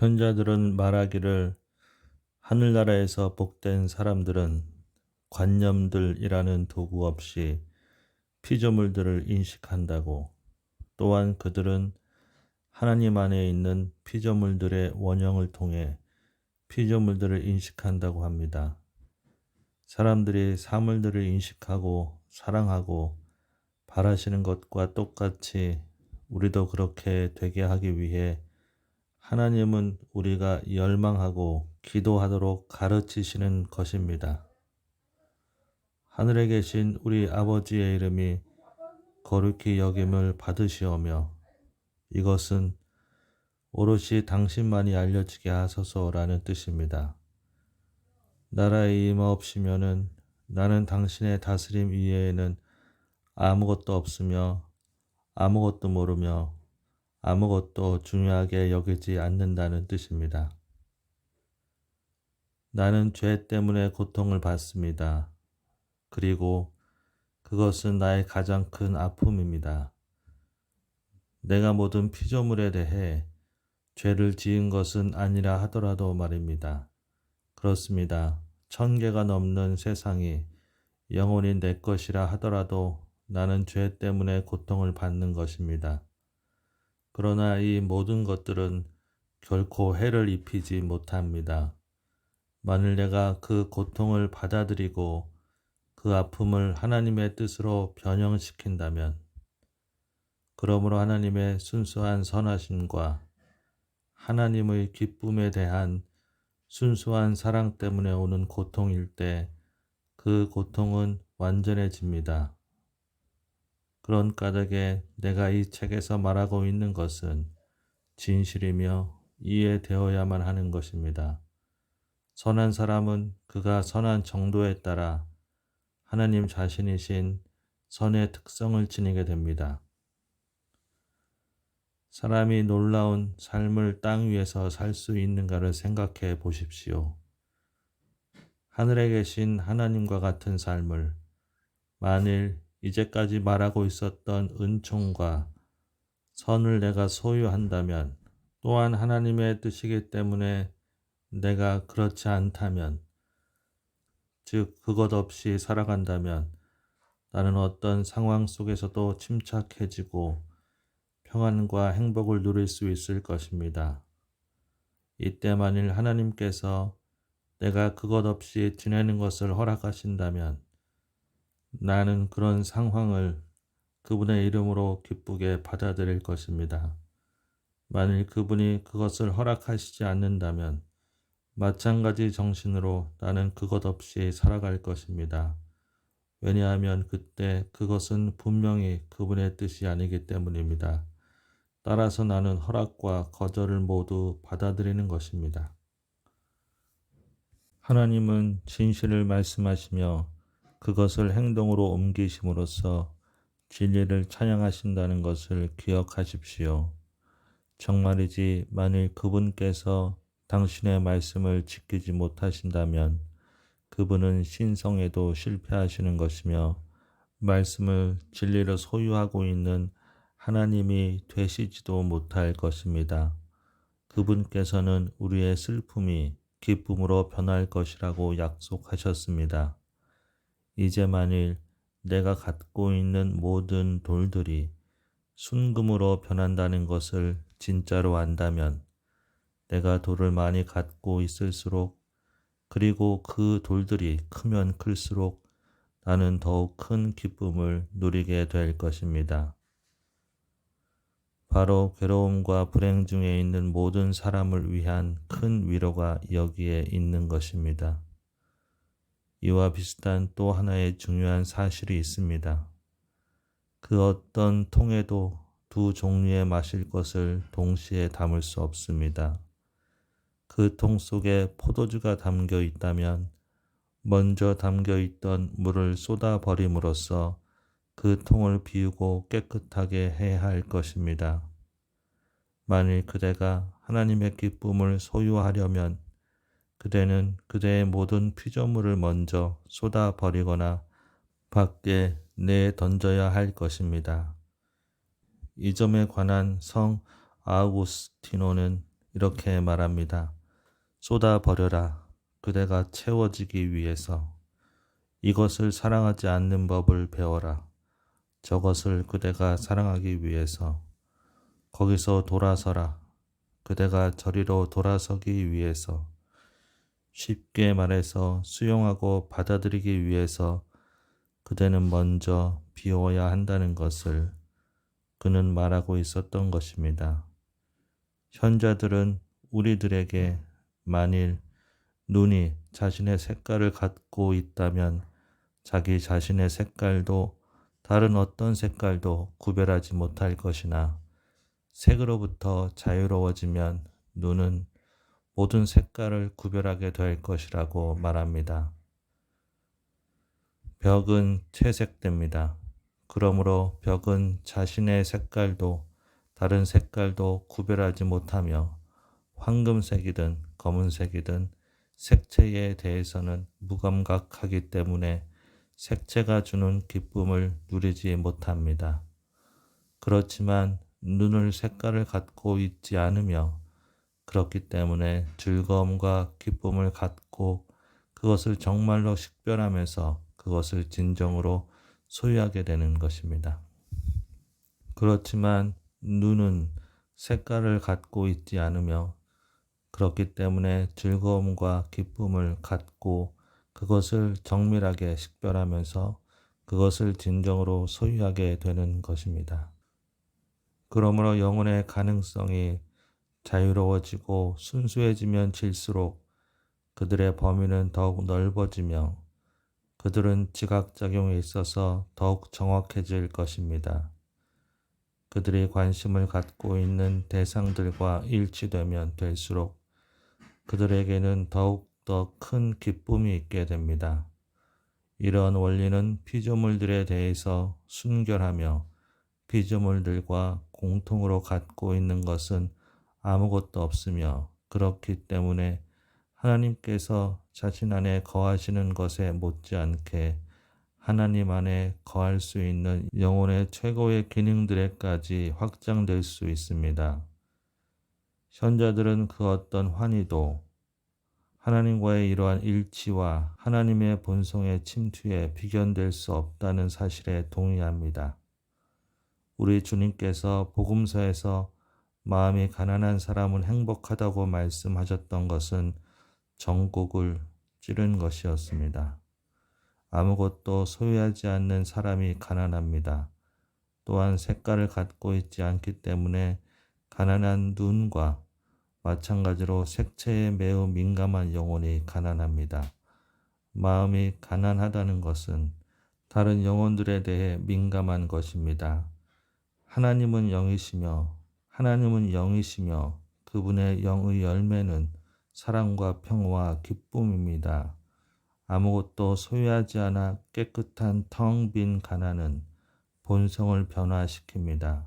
현자들은 말하기를 하늘나라에서 복된 사람들은 관념들이라는 도구 없이 피조물들을 인식한다고, 또한 그들은 하나님 안에 있는 피조물들의 원형을 통해 피조물들을 인식한다고 합니다. 사람들이 사물들을 인식하고 사랑하고 바라시는 것과 똑같이 우리도 그렇게 되게 하기 위해 하나님은 우리가 열망하고 기도하도록 가르치시는 것입니다. 하늘에 계신 우리 아버지의 이름이 거룩히 여김을 받으시오며 이것은 오롯이 당신만이 알려지게 하소서라는 뜻입니다. 나라의 임하옵시면은 나는 당신의 다스림 이외에는 아무것도 없으며 아무것도 모르며 아무것도 중요하게 여기지 않는다는 뜻입니다. 나는 죄 때문에 고통을 받습니다. 그리고 그것은 나의 가장 큰 아픔입니다. 내가 모든 피조물에 대해 죄를 지은 것은 아니라 하더라도 말입니다. 그렇습니다. 1000개가 넘는 세상이 영원히 내 것이라 하더라도 나는 죄 때문에 고통을 받는 것입니다. 그러나 이 모든 것들은 결코 해를 입히지 못합니다. 만일 내가 그 고통을 받아들이고 그 아픔을 하나님의 뜻으로 변형시킨다면, 그러므로 하나님의 순수한 선하심과 하나님의 기쁨에 대한 순수한 사랑 때문에 오는 고통일 때 그 고통은 완전해집니다. 그런 까닭에 내가 이 책에서 말하고 있는 것은 진실이며 이해되어야만 하는 것입니다. 선한 사람은 그가 선한 정도에 따라 하나님 자신이신 선의 특성을 지니게 됩니다. 사람이 놀라운 삶을 땅 위에서 살 수 있는가를 생각해 보십시오. 하늘에 계신 하나님과 같은 삶을, 만일 이제까지 말하고 있었던 은총과 선을 내가 소유한다면, 또한 하나님의 뜻이기 때문에 내가 그렇지 않다면, 즉 그것 없이 살아간다면 나는 어떤 상황 속에서도 침착해지고 평안과 행복을 누릴 수 있을 것입니다. 이때 만일 하나님께서 내가 그것 없이 지내는 것을 허락하신다면 나는 그런 상황을 그분의 이름으로 기쁘게 받아들일 것입니다. 만일 그분이 그것을 허락하시지 않는다면 마찬가지 정신으로 나는 그것 없이 살아갈 것입니다. 왜냐하면 그때 그것은 분명히 그분의 뜻이 아니기 때문입니다. 따라서 나는 허락과 거절을 모두 받아들이는 것입니다. 하나님은 진실을 말씀하시며 그것을 행동으로 옮기심으로써 진리를 찬양하신다는 것을 기억하십시오. 정말이지 만일 그분께서 당신의 말씀을 지키지 못하신다면 그분은 신성에도 실패하시는 것이며 말씀을 진리로 소유하고 있는 하나님이 되시지도 못할 것입니다. 그분께서는 우리의 슬픔이 기쁨으로 변할 것이라고 약속하셨습니다. 이제 만일 내가 갖고 있는 모든 돌들이 순금으로 변한다는 것을 진짜로 안다면 내가 돌을 많이 갖고 있을수록, 그리고 그 돌들이 크면 클수록 나는 더욱 큰 기쁨을 누리게 될 것입니다. 바로 괴로움과 불행 중에 있는 모든 사람을 위한 큰 위로가 여기에 있는 것입니다. 이와 비슷한 또 하나의 중요한 사실이 있습니다. 그 어떤 통에도 두 종류의 마실 것을 동시에 담을 수 없습니다. 그 통 속에 포도주가 담겨 있다면 먼저 담겨 있던 물을 쏟아 버림으로써 그 통을 비우고 깨끗하게 해야 할 것입니다. 만일 그대가 하나님의 기쁨을 소유하려면 그대는 그대의 모든 피조물을 먼저 쏟아 버리거나 밖에 내던져야 할 것입니다. 이 점에 관한 성 아우구스티노는 이렇게 말합니다. 쏟아 버려라. 그대가 채워지기 위해서. 이것을 사랑하지 않는 법을 배워라. 저것을 그대가 사랑하기 위해서. 거기서 돌아서라. 그대가 저리로 돌아서기 위해서. 쉽게 말해서 수용하고 받아들이기 위해서 그대는 먼저 비워야 한다는 것을 그는 말하고 있었던 것입니다. 현자들은 우리들에게 만일 눈이 자신의 색깔을 갖고 있다면 자기 자신의 색깔도 다른 어떤 색깔도 구별하지 못할 것이나 색으로부터 자유로워지면 눈은 모든 색깔을 구별하게 될 것이라고 말합니다. 벽은 채색됩니다. 그러므로 벽은 자신의 색깔도 다른 색깔도 구별하지 못하며 황금색이든 검은색이든 색채에 대해서는 무감각하기 때문에 색채가 주는 기쁨을 누리지 못합니다. 그렇지만 눈을 색깔을 갖고 있지 않으며 그렇기 때문에 즐거움과 기쁨을 갖고 그것을 정말로 식별하면서 그것을 진정으로 소유하게 되는 것입니다. 그렇지만 눈은 색깔을 갖고 있지 않으며 그렇기 때문에 즐거움과 기쁨을 갖고 그것을 정밀하게 식별하면서 그것을 진정으로 소유하게 되는 것입니다. 그러므로 영혼의 가능성이 자유로워지고 순수해지면 질수록 그들의 범위는 더욱 넓어지며 그들은 지각작용에 있어서 더욱 정확해질 것입니다. 그들이 관심을 갖고 있는 대상들과 일치되면 될수록 그들에게는 더욱 더 큰 기쁨이 있게 됩니다. 이런 원리는 피조물들에 대해서 순결하며 피조물들과 공통으로 갖고 있는 것은 아무것도 없으며 그렇기 때문에 하나님께서 자신 안에 거하시는 것에 못지않게 하나님 안에 거할 수 있는 영혼의 최고의 기능들에까지 확장될 수 있습니다. 현자들은 그 어떤 환희도 하나님과의 이러한 일치와 하나님의 본성의 침투에 비견될 수 없다는 사실에 동의합니다. 우리 주님께서 복음서에서 마음이 가난한 사람은 행복하다고 말씀하셨던 것은 정곡을 찌른 것이었습니다. 아무것도 소유하지 않는 사람이 가난합니다. 또한 색깔을 갖고 있지 않기 때문에 가난한 눈과 마찬가지로 색채에 매우 민감한 영혼이 가난합니다. 마음이 가난하다는 것은 다른 영혼들에 대해 민감한 것입니다. 하나님은 영이시며 그분의 영의 열매는 사랑과 평화와 기쁨입니다. 아무것도 소유하지 않아 깨끗한 텅 빈 가난은 본성을 변화시킵니다.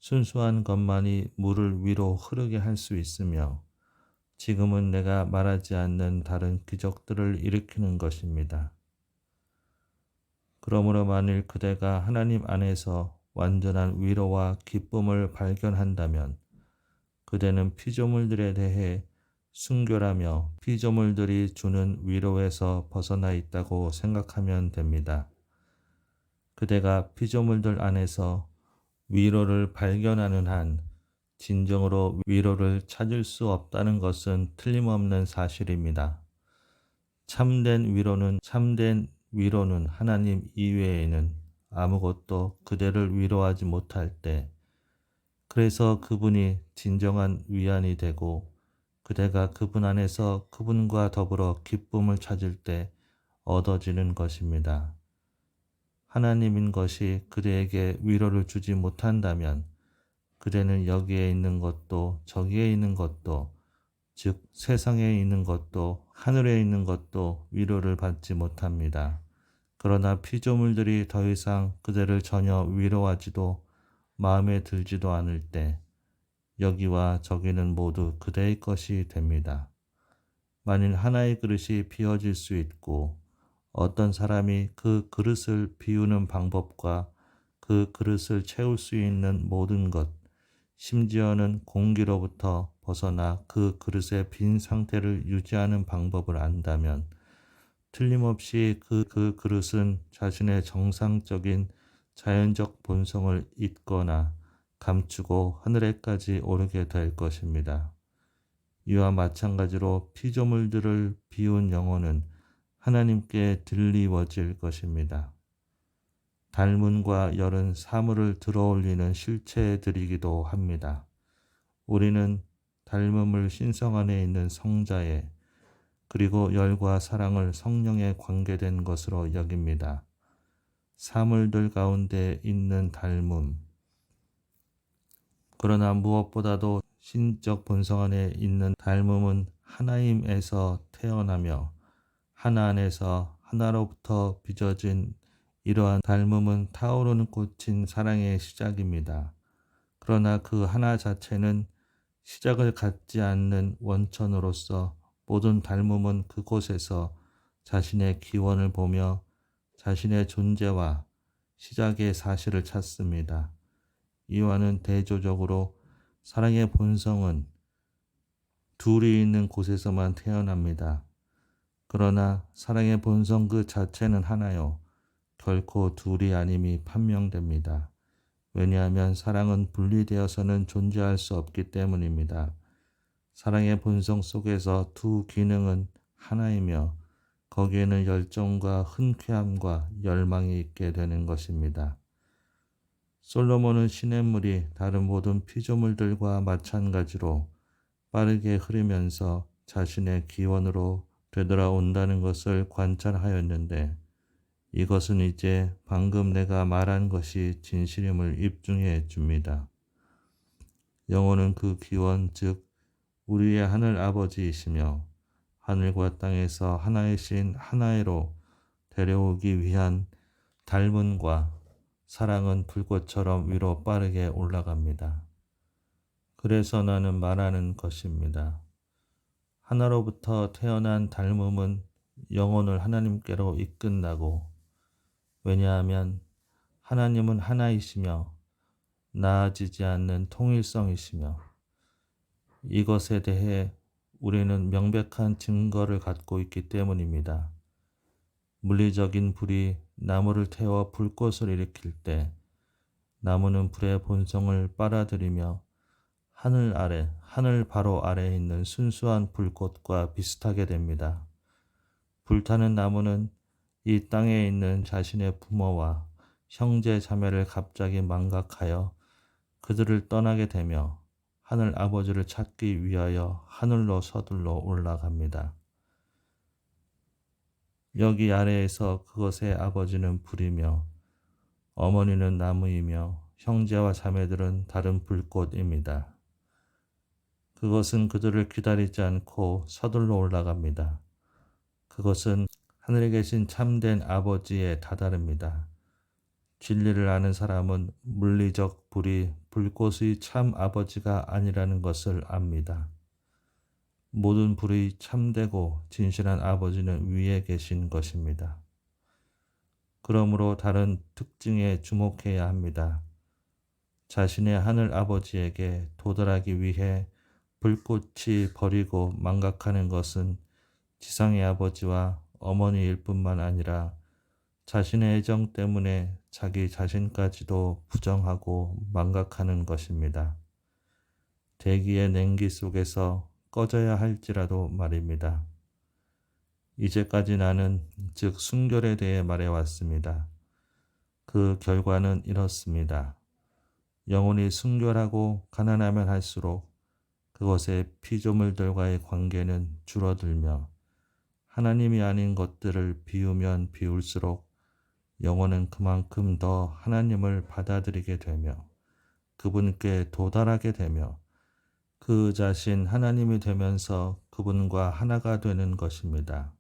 순수한 것만이 물을 위로 흐르게 할 수 있으며 지금은 내가 말하지 않는 다른 기적들을 일으키는 것입니다. 그러므로 만일 그대가 하나님 안에서 완전한 위로와 기쁨을 발견한다면 그대는 피조물들에 대해 순결하며 피조물들이 주는 위로에서 벗어나 있다고 생각하면 됩니다. 그대가 피조물들 안에서 위로를 발견하는 한 진정으로 위로를 찾을 수 없다는 것은 틀림없는 사실입니다. 참된 위로는 하나님 이외에는 아무것도 그대를 위로하지 못할 때, 그래서 그분이 진정한 위안이 되고 그대가 그분 안에서 그분과 더불어 기쁨을 찾을 때 얻어지는 것입니다. 하나님인 것이 그대에게 위로를 주지 못한다면 그대는 여기에 있는 것도 저기에 있는 것도 즉 세상에 있는 것도 하늘에 있는 것도 위로를 받지 못합니다. 그러나 피조물들이 더 이상 그대를 전혀 위로하지도 마음에 들지도 않을 때 여기와 저기는 모두 그대의 것이 됩니다. 만일 하나의 그릇이 비워질 수 있고 어떤 사람이 그 그릇을 비우는 방법과 그 그릇을 채울 수 있는 모든 것, 심지어는 공기로부터 벗어나 그 그릇의 빈 상태를 유지하는 방법을 안다면 틀림없이 그 그릇은 자신의 정상적인 자연적 본성을 잊거나 감추고 하늘에까지 오르게 될 것입니다. 이와 마찬가지로 피조물들을 비운 영혼은 하나님께 들리워질 것입니다. 달문과 열은 사물을 들어올리는 실체들이기도 합니다. 우리는 닮음을 신성 안에 있는 성자에 그리고 열과 사랑을 성령에 관계된 것으로 여깁니다. 사물들 가운데 있는 닮음. 그러나 무엇보다도 신적 본성 안에 있는 닮음은 하나님에서 태어나며 하나 안에서 하나로부터 빚어진 이러한 닮음은 타오르는 꽃인 사랑의 시작입니다. 그러나 그 하나 자체는 시작을 갖지 않는 원천으로서 모든 닮음은 그곳에서 자신의 기원을 보며 자신의 존재와 시작의 사실을 찾습니다. 이와는 대조적으로 사랑의 본성은 둘이 있는 곳에서만 태어납니다. 그러나 사랑의 본성 그 자체는 하나요. 결코 둘이 아님이 판명됩니다. 왜냐하면 사랑은 분리되어서는 존재할 수 없기 때문입니다. 사랑의 본성 속에서 두 기능은 하나이며 거기에는 열정과 흔쾌함과 열망이 있게 되는 것입니다. 솔로몬은 시냇물이 다른 모든 피조물들과 마찬가지로 빠르게 흐르면서 자신의 기원으로 되돌아온다는 것을 관찰하였는데 이것은 이제 방금 내가 말한 것이 진실임을 입증해 줍니다. 영혼은 그 기원 즉 우리의 하늘 아버지이시며 하늘과 땅에서 하나이신 하나이로 데려오기 위한 닮음과 사랑은 불꽃처럼 위로 빠르게 올라갑니다. 그래서 나는 말하는 것입니다. 하나로부터 태어난 닮음은 영혼을 하나님께로 이끈다고. 왜냐하면 하나님은 하나이시며 나아지지 않는 통일성이시며 이것에 대해 우리는 명백한 증거를 갖고 있기 때문입니다. 물리적인 불이 나무를 태워 불꽃을 일으킬 때 나무는 불의 본성을 빨아들이며 하늘 바로 아래에 있는 순수한 불꽃과 비슷하게 됩니다. 불타는 나무는 이 땅에 있는 자신의 부모와 형제 자매를 갑자기 망각하여 그들을 떠나게 되며 하늘 아버지를 찾기 위하여 하늘로 서둘러 올라갑니다. 여기 아래에서 그것의 아버지는 불이며 어머니는 나무이며 형제와 자매들은 다른 불꽃입니다. 그것은 그들을 기다리지 않고 서둘러 올라갑니다. 그것은 하늘에 계신 참된 아버지에 다다릅니다. 진리를 아는 사람은 물리적 불이 불꽃의 참 아버지가 아니라는 것을 압니다. 모든 불의 참되고 진실한 아버지는 위에 계신 것입니다. 그러므로 다른 특징에 주목해야 합니다. 자신의 하늘 아버지에게 도달하기 위해 불꽃이 버리고 망각하는 것은 지상의 아버지와 어머니일 뿐만 아니라 자신의 애정 때문에 자기 자신까지도 부정하고 망각하는 것입니다. 대기의 냉기 속에서 꺼져야 할지라도 말입니다. 이제까지 나는 즉 순결에 대해 말해왔습니다. 그 결과는 이렇습니다. 영혼이 순결하고 가난하면 할수록 그것의 피조물들과의 관계는 줄어들며 하나님이 아닌 것들을 비우면 비울수록 영혼은 그만큼 더 하나님을 받아들이게 되며 그분께 도달하게 되며 그 자신 하나님이 되면서 그분과 하나가 되는 것입니다.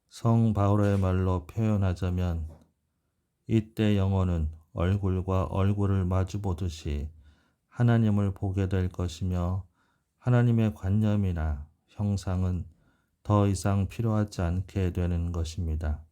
성 바울의 말로 표현하자면 이때 영혼은 얼굴과 얼굴을 마주 보듯이 하나님을 보게 될 것이며 하나님의 관념이나 형상은 더 이상 필요하지 않게 되는 것입니다.